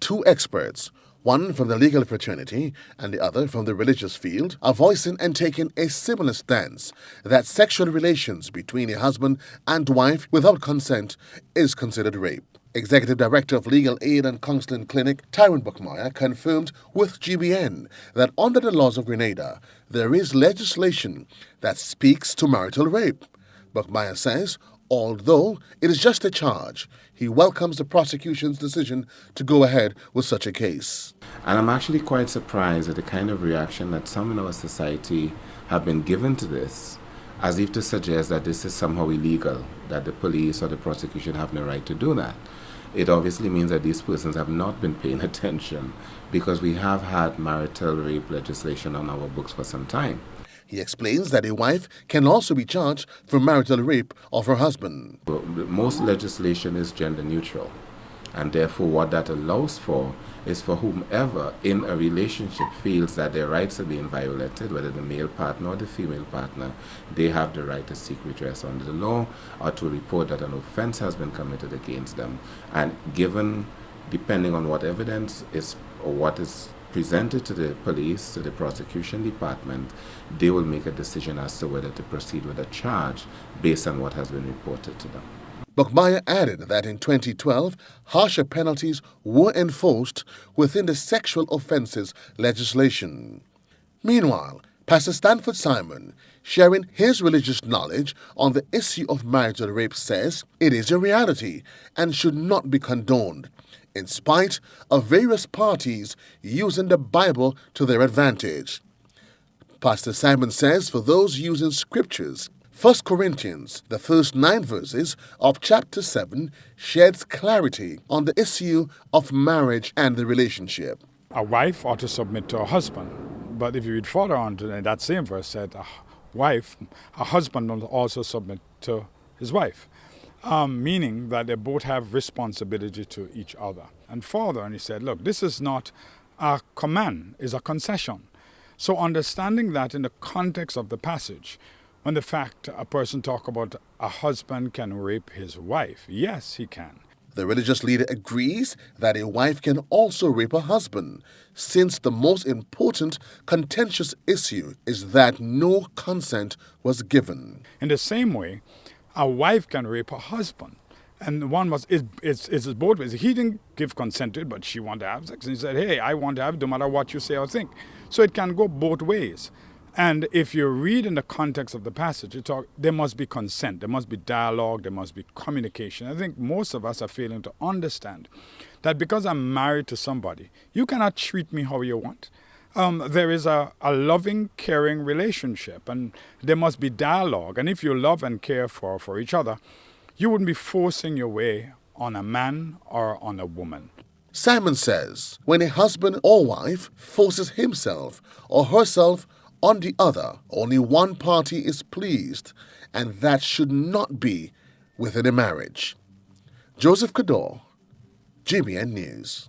two experts, one from the legal fraternity and the other from the religious field, are voicing and taking a similar stance that sexual relations between a husband and wife without consent is considered rape. Executive Director of Legal Aid and Counseling Clinic, Tyrone Buckmeyer, confirmed with GBN that under the laws of Grenada, there is legislation that speaks to marital rape. Buckmeyer says, although it is just a charge, he welcomes the prosecution's decision to go ahead with such a case. And I'm actually quite surprised at the kind of reaction that some in our society have been given to this, as if to suggest that this is somehow illegal, that the police or the prosecution have no right to do that. It obviously means that these persons have not been paying attention, because we have had marital rape legislation on our books for some time. He explains that a wife can also be charged for marital rape of her husband. Most legislation is gender neutral, and therefore what that allows for is for whomever in a relationship feels that their rights are being violated, whether the male partner or the female partner, they have the right to seek redress under the law or to report that an offense has been committed against them. And given, depending on what evidence is or what is presented to the police, to the prosecution department, they will make a decision as to whether to proceed with a charge based on what has been reported to them. Buckmeyer added that in 2012, harsher penalties were enforced within the sexual offences legislation. Meanwhile, Pastor Stanford Simon, sharing his religious knowledge on the issue of marital rape, says it is a reality and should not be condoned, in spite of various parties using the Bible to their advantage. Pastor Simon says for those using scriptures, 1 Corinthians, the first 9 verses of chapter 7, sheds clarity on the issue of marriage and the relationship. A wife ought to submit to her husband. But if you read further on, that same verse said a husband must also submit to his wife. Meaning that they both have responsibility to each other. And further, and he said, look, this is not a command, it's a concession. So understanding that in the context of the passage, when the fact a person talk about a husband can rape his wife, yes, he can. The religious leader agrees that a wife can also rape her husband, since the most important contentious issue is that no consent was given. In the same way, a wife can rape her husband. And one must, it's both ways. He didn't give consent to it, but she wanted to have sex. And he said, hey, I want to have it no matter what you say or think. So it can go both ways. And if you read in the context of the passage, there must be consent, there must be dialogue, there must be communication. I think most of us are failing to understand that because I'm married to somebody, you cannot treat me how you want. There is a loving, caring relationship, and there must be dialogue. And if you love and care for each other, you wouldn't be forcing your way on a man or on a woman. Simon says when a husband or wife forces himself or herself on the other, only one party is pleased, and that should not be within a marriage. Joseph Cador, GBN News.